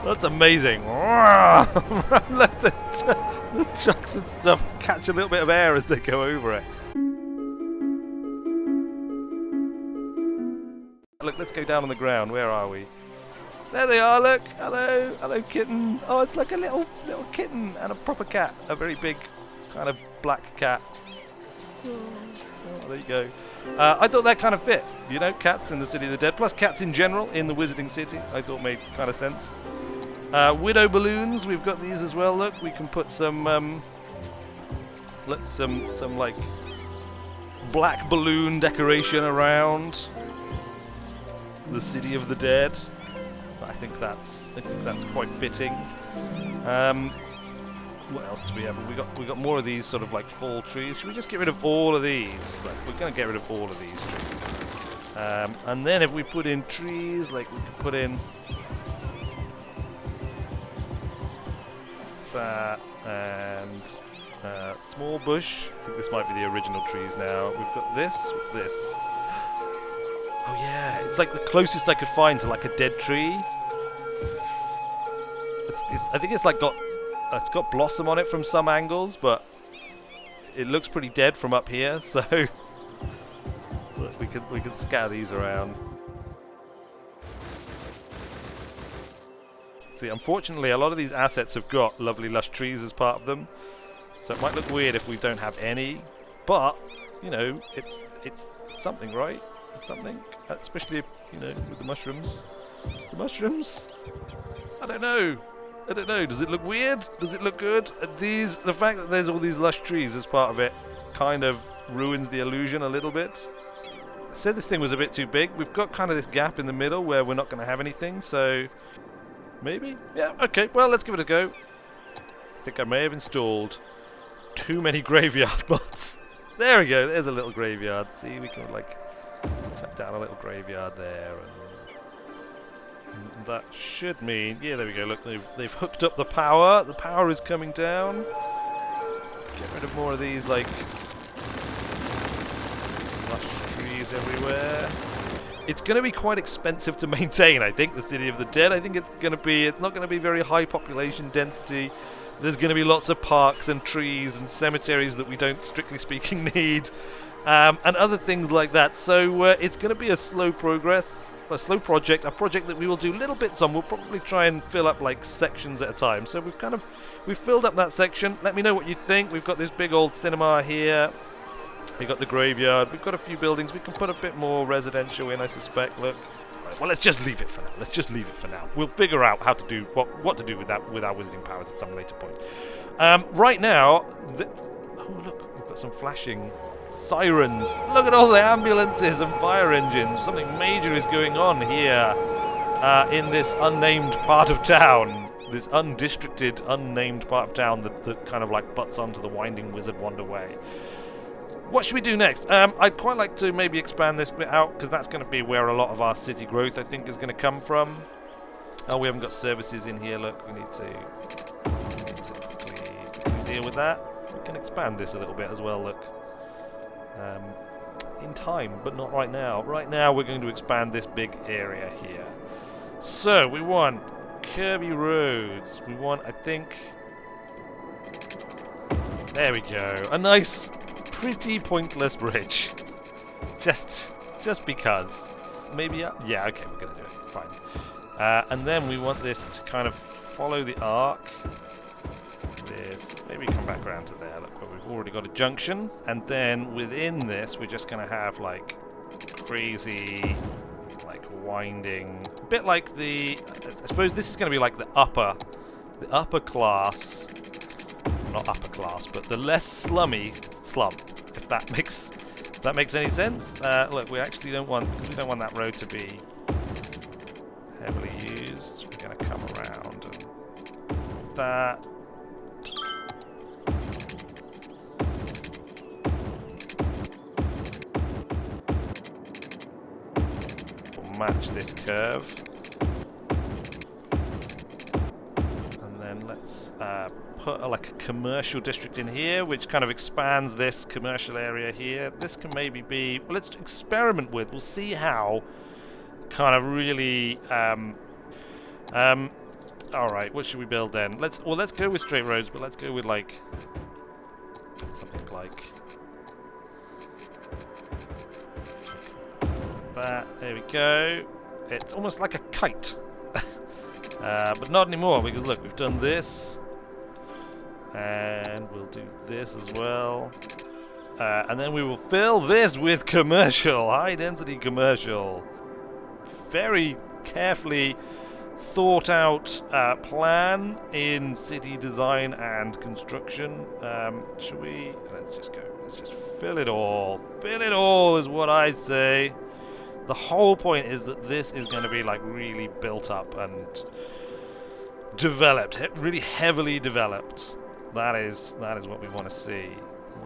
That's amazing. Let the trucks and stuff catch a little bit of air as they go over it. Look, let's go down on the ground. Where are we? There they are, look. Hello. Hello, kitten. Oh, it's like a little kitten and a proper cat. A very big kind of black cat. Oh, there you go. I thought that kind of fit. You know, cats in the City of the Dead, plus cats in general in the Wizarding City. I thought made kind of sense. Widow balloons. We've got these as well. Look, we can put some like black balloon decoration around the City of the Dead. I think that's quite fitting. What else do we have? We got more of these sort of like fall trees. Should we just get rid of all of these? Like, we're going to get rid of all of these trees. And then if we put in trees, like we could put in that and small bush. I think this might be the original trees now. We've got this. What's this? Oh yeah, it's like the closest I could find to like a dead tree. I think it's like it's got blossom on it from some angles, but it looks pretty dead from up here. So look, we can scatter these around. See, unfortunately, a lot of these assets have got lovely lush trees as part of them, so it might look weird if we don't have any. But you know, it's something, right? It's something, especially if, you know, with the mushrooms. The mushrooms. I don't know. Does it look weird? Does it look good? The fact that there's all these lush trees as part of it kind of ruins the illusion a little bit. I said this thing was a bit too big. We've got kind of this gap in the middle where we're not going to have anything, so maybe? Yeah, okay, well, let's give it a go. I think I may have installed too many graveyard mods. There we go, there's a little graveyard. See, we can like shut down a little graveyard there, and that should mean, yeah, there we go. Look, they've hooked up the power. The power is coming down. Get rid of more of these like lush trees everywhere. It's going to be quite expensive to maintain, I think, the City of the Dead. I think it's not going to be very high population density. There's going to be lots of parks and trees and cemeteries that we don't, strictly speaking, need. And other things like that. So it's going to be a slow progress, a slow project, a project that we will do little bits on. We'll probably try and fill up like sections at a time. So we've filled up that section. Let me know what you think. We've got this big old cinema here. We've got the graveyard. We've got a few buildings. We can put a bit more residential in, I suspect. Look. Right, well, let's just leave it for now. We'll figure out how to do what to do with that with our wizarding powers at some later point. Right now, oh look, we've got some flashing sirens. Look at all the ambulances and fire engines. Something major is going on here in this unnamed part of town. This undistricted, unnamed part of town that kind of like butts onto the Winding Wizard Wanderway. What should we do next? I'd quite like to maybe expand this bit out, because that's going to be where a lot of our city growth, I think, is going to come from. Oh, we haven't got services in here. Look, we need to quickly deal with that. We can expand this a little bit as well, look. In time, but not right now. Right now we're going to expand this big area here. So we want curvy roads. We want, I think, there we go, a nice, pretty pointless bridge. just because. Maybe, yeah, okay, we're gonna do it. Fine. And then we want this to kind of follow the arc. This, maybe come back around to there. Look, where we've already got a junction, and then within this, we're just gonna have like crazy, like winding, a bit like the. I suppose this is gonna be like the upper class, not upper class, but the less slummy slum. If that makes any sense. Look, we actually don't want, because we don't want that road to be heavily used. We're gonna come around and that. Match this curve, and then let's put like a commercial district in here, which kind of expands this commercial area here. This can maybe be, well, let's experiment with. We'll see how kind of really Alright, what should we build then? Let's go with straight roads, but let's go with like something like that. There we go. It's almost like a kite. But not anymore, because look, we've done this. And we'll do this as well. And then we will fill this with commercial, high density commercial. Very carefully thought out plan in city design and construction. Should we? Let's just go. Let's just fill it all. Fill it all is what I say. The whole point is that this is going to be like really built up and developed, really heavily developed. That is what we want to see.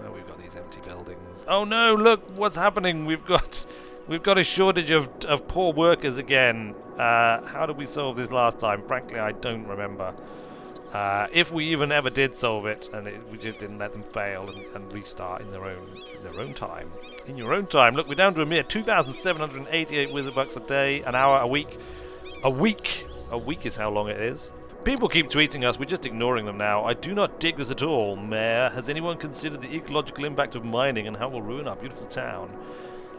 Well, we've got these empty buildings. Oh no! Look what's happening. We've got a shortage of poor workers again. How did we solve this last time? Frankly, I don't remember. If we even ever did solve it, and we just didn't let them fail and restart in their own time. In your own time. Look, we're down to a mere 2,788 wizard bucks a day, an hour, a week. A week is how long it is. People keep tweeting us, we're just ignoring them now. I do not dig this at all, Mayor. Has anyone considered the ecological impact of mining and how it will ruin our beautiful town?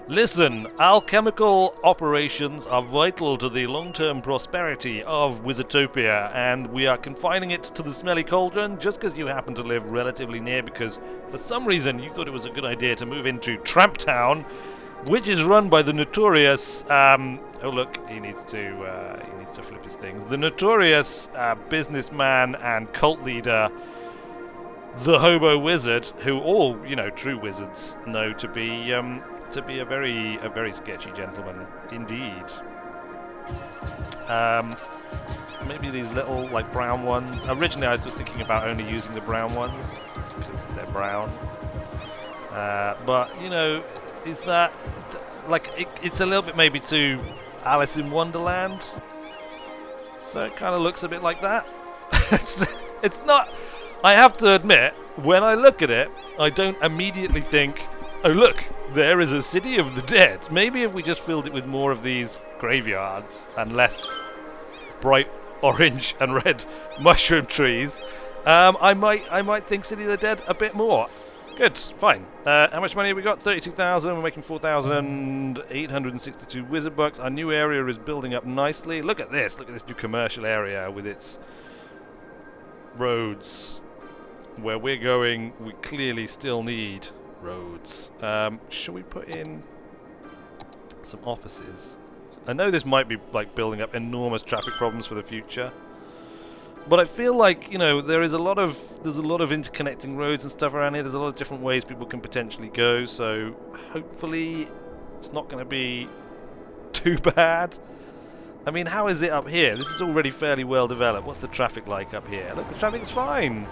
Listen, alchemical operations are vital to the long-term prosperity of Wizardtopia, and we are confining it to the smelly cauldron just because you happen to live relatively near, because for some reason you thought it was a good idea to move into Tramp Town, which is run by the notorious oh look, he needs to flip his things. The notorious businessman and cult leader, the Hobo Wizard, who all, true wizards know to be a very sketchy gentleman indeed. Maybe these little like brown ones. Originally I was thinking about only using the brown ones because they're brown. But is that like it's a little bit maybe too Alice in Wonderland? So it kind of looks a bit like that. It's not. I have to admit, when I look at it, I don't immediately think, oh look, there is a city of the dead. Maybe if we just filled it with more of these graveyards and less bright orange and red mushroom trees, I might think City of the Dead a bit more. Good, fine. How much money have we got? 32,000. We're making 4,862 wizard bucks. Our new area is building up nicely. Look at this. Look at this new commercial area with its roads. Where we're going, we clearly still need roads. Shall we put in some offices? I know this might be like building up enormous traffic problems for the future, but I feel like there's a lot of interconnecting roads and stuff around here. There's a lot of different ways people can potentially go, so hopefully it's not going to be too bad. I mean, how is it up here? This is already fairly well developed. What's the traffic like up here? Look, the traffic's fine.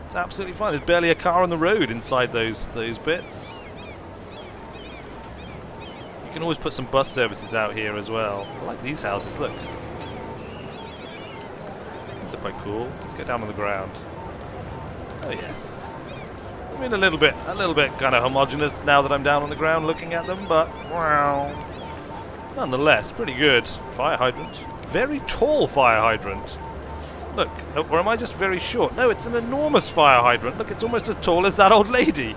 It's absolutely fine. There's barely a car on the road inside those bits. You can always put some bus services out here as well. I like these houses, look. These are quite cool. Let's get down on the ground. Oh yes. I mean a little bit kind of homogeneous now that I'm down on the ground looking at them, but wow. Nonetheless, pretty good. Fire hydrant. Very tall fire hydrant. Look, or am I just very short? No, it's an enormous fire hydrant. Look, it's almost as tall as that old lady.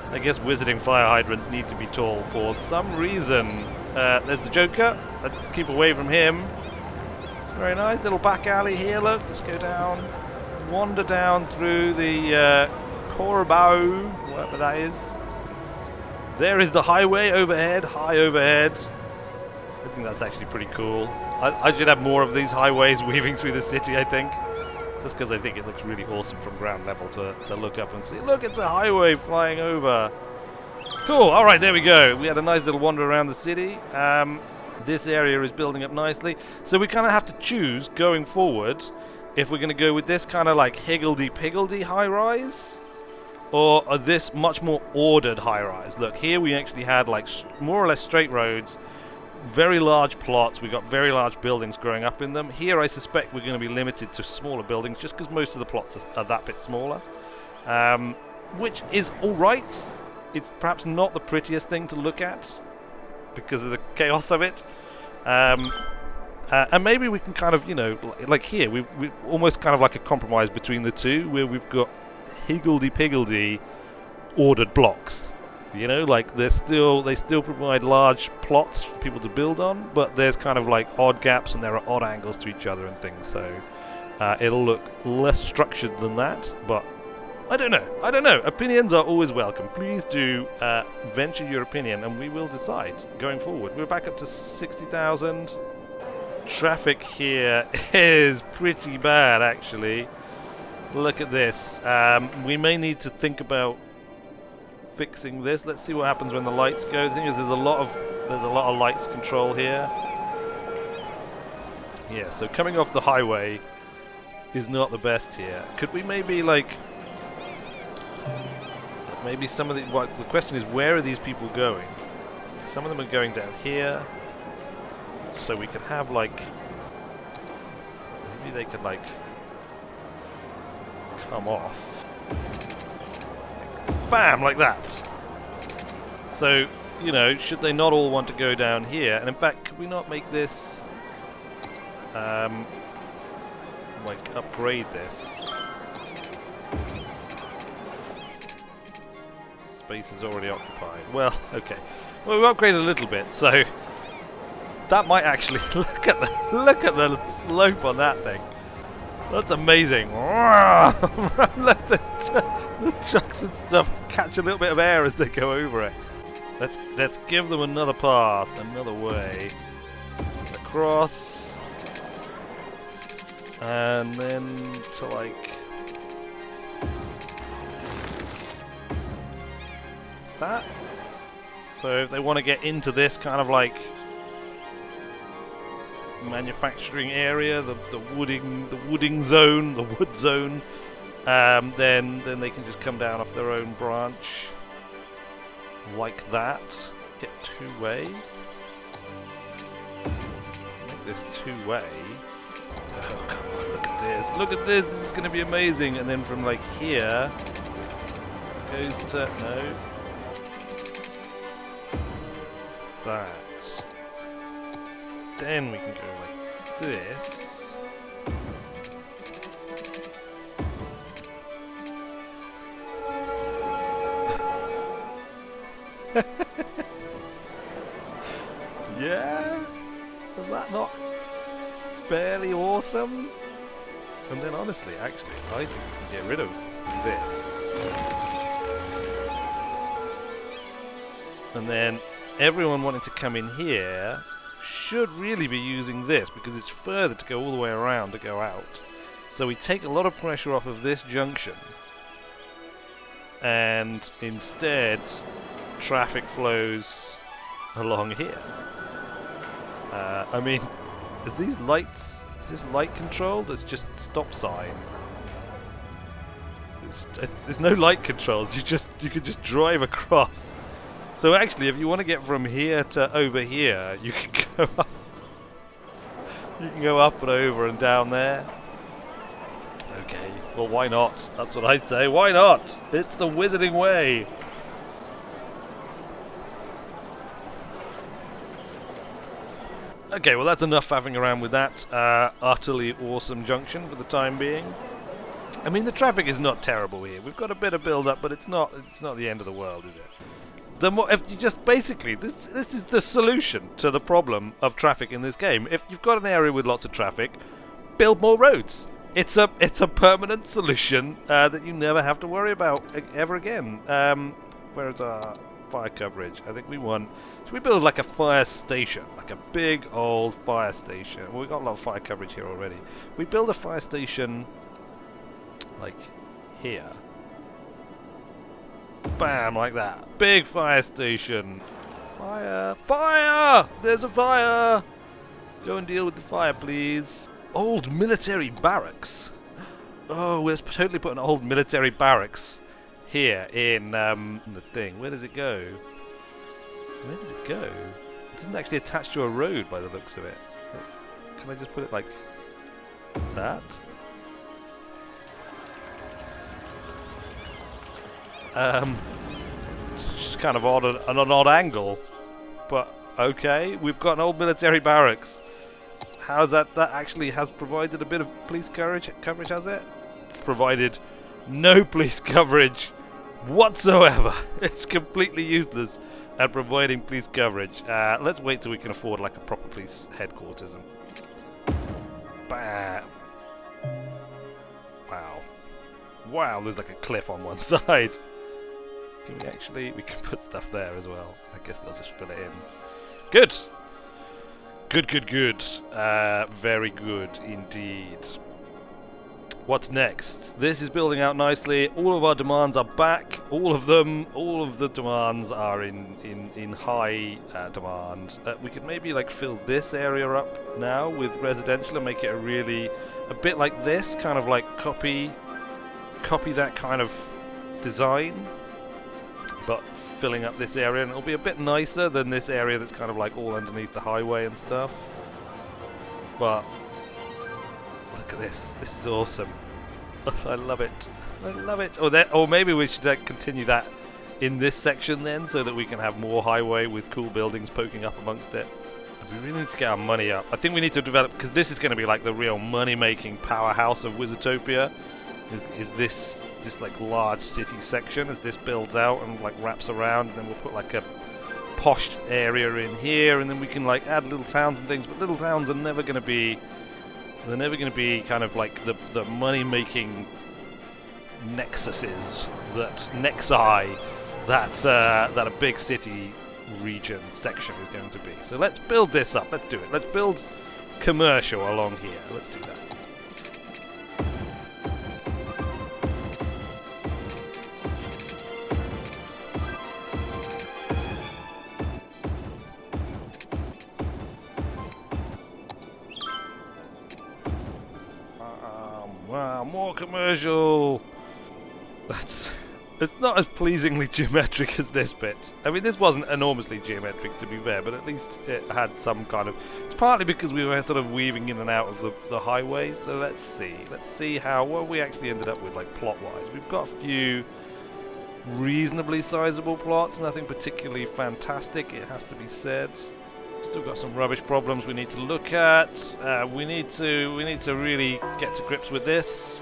I guess wizarding fire hydrants need to be tall for some reason. There's the Joker. Let's keep away from him. Very nice little back alley here. Look, let's go down, wander down through the Corbeau, whatever that is. There is the highway overhead, high overhead. I think that's actually pretty cool. I should have more of these highways weaving through the city, I think. Just because I think it looks really awesome from ground level to look up and see. Look, it's a highway flying over. Cool, alright, there we go. We had a nice little wander around the city. This area is building up nicely. So we kind of have to choose, going forward, if we're going to go with this kind of like higgledy-piggledy high-rise, or this much more ordered high-rise. Look, here we actually had like more or less straight roads, very large plots. We got very large buildings growing up in them. Here I suspect we're going to be limited to smaller buildings just because most of the plots are that bit smaller, which is alright. It's perhaps not the prettiest thing to look at because of the chaos of it, And maybe we can kind of, you know, like here, we almost kind of like a compromise between the two, where we've got higgledy-piggledy ordered blocks. You know, like they still provide large plots for people to build on, but there's kind of like odd gaps and there are odd angles to each other and things. So it'll look less structured than that, but I don't know. Opinions are always welcome. Please do venture your opinion, and we will decide going forward. We're back up to 60,000. Traffic here is pretty bad, actually. Look at this. We may need to think about fixing this. Let's see what happens when the lights go. The thing is, there's a lot of lights control here. Yeah, so coming off the highway is not the best here. Could we maybe like some of the... Well, the question is, where are these people going? Some of them are going down here. So we could have like... Maybe they could like... come off. Bam! Like that. So, you know, should they not all want to go down here? And in fact, could we not make this... like, upgrade this? Space is already occupied. Well, okay. Well, we've upgraded a little bit, so that might actually look at the slope on that thing. That's amazing. Let the trucks and stuff catch a little bit of air as they go over it. Let's give them another path, another way across, and then to like that. So if they want to get into this kind of like manufacturing area, the wooding zone, the wood zone, then they can just come down off their own branch like that. Get two-way. Make this two-way. Oh come on! Look at this! Look at this! This is going to be amazing. And then from like here goes to no. That. Then we can go like this. Yeah? Was that not fairly awesome? And then honestly, actually, I think we can get rid of this. And then everyone wanting to come in here should really be using this, because it's further to go all the way around to go out. So we take a lot of pressure off of this junction, and instead traffic flows along here. I mean, are these lights, is this light controlled? It's just stop sign. There's no light controls. You could just drive across. So actually, if you want to get from here to over here, you can go up. You can go up and over and down there. Okay, well, why not? That's what I say. Why not? It's the wizarding way. Okay, well, that's enough faffing around with that utterly awesome junction for the time being. I mean, the traffic is not terrible here. We've got a bit of build-up, but it's not the end of the world, is it? If you just basically, this is the solution to the problem of traffic in this game. If you've got an area with lots of traffic, build more roads. It's a permanent solution that you never have to worry about ever again. Where is our fire coverage? I think we want. Should we build like a fire station, like a big old fire station? Well, we've got a lot of fire coverage here already. We build a fire station like here. Bam, like that. Big fire station. Fire! Fire! There's a fire! Go and deal with the fire, please. Old military barracks. Oh, let's totally put an old military barracks here in the thing. Where does it go? Where does it go? It doesn't actually attach to a road by the looks of it. Can I just put it like that? It's just kind of odd on an odd angle, but okay. We've got an old military barracks. How's that? That actually has provided a bit of police coverage, has it? It's provided no police coverage whatsoever. It's completely useless at providing police coverage. Let's wait till we can afford like a proper police headquarters. And bam! Wow. Wow, there's like a cliff on one side. Can we actually... we can put stuff there as well. I guess they'll just fill it in. Good! Good, good, good. Very good indeed. What's next? This is building out nicely. All of our demands are back. All of them. All of the demands are in high demand. We could maybe like fill this area up now with residential and make it a bit like this, kind of like copy that kind of design, but filling up this area, and it'll be a bit nicer than this area that's kind of like all underneath the highway and stuff. But look at this. This is awesome. I love it. I love it. Or maybe we should continue that in this section then, so that we can have more highway with cool buildings poking up amongst it. We really need to get our money up. I think we need to develop, because this is going to be like the real money-making powerhouse of Wizardtopia. Is this like large city section as this builds out and like wraps around, and then we'll put like a posh area in here, and then we can like add little towns and things. But little towns are never going to be, they're never going to be kind of like the money-making nexuses that a big city region section is going to be. So let's build this up. Let's do it. Let's build commercial along here. Let's do that. Wow, more commercial. It's not as pleasingly geometric as this bit. I mean, this wasn't enormously geometric, to be fair, but at least it had some kind of... It's partly because we were sort of weaving in and out of the highway, so let's see. Let's see what we actually ended up with, like, plot-wise. We've got a few reasonably sizable plots, nothing particularly fantastic, it has to be said. Still got some rubbish problems we need to look at. We need to really get to grips with this.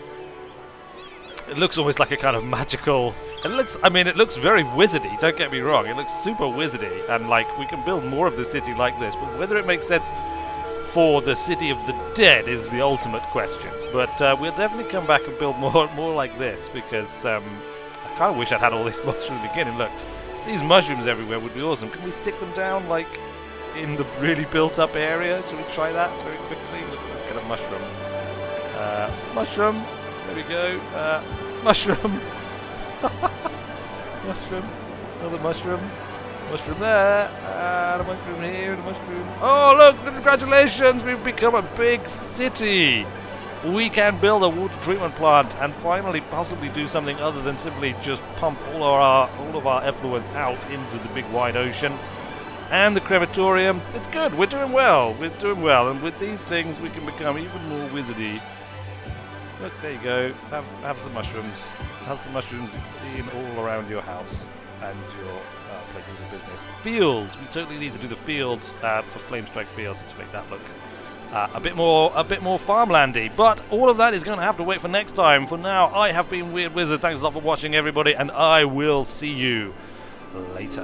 It looks almost like a kind of magical... It looks very wizardy, don't get me wrong. It looks super wizardy, and like we can build more of the city like this, but whether it makes sense for the city of the dead is the ultimate question. But we'll definitely come back and build more like this, because I kind of wish I'd had all this mushrooms from the beginning. Look, these mushrooms everywhere would be awesome. Can we stick them down like in the really built up area? Should we try that very quickly? Look, let's get a mushroom. Mushroom. There we go. Mushroom. Mushroom. Another mushroom. Mushroom there. And a mushroom here. And a mushroom. Oh, look! Congratulations! We've become a big city. We can build a water treatment plant and finally possibly do something other than simply just pump all of our effluents out into the big wide ocean. And the crematorium. It's good. We're doing well. We're doing well. And with these things, we can become even more wizardy. Look, there you go. Have some mushrooms. Have some mushrooms in all around your house and your places of business. Fields. We totally need to do the fields for Flamestrike Fields to make that look a bit more farmlandy. But all of that is going to have to wait for next time. For now, I have been Weird Wizard. Thanks a lot for watching, everybody, and I will see you later.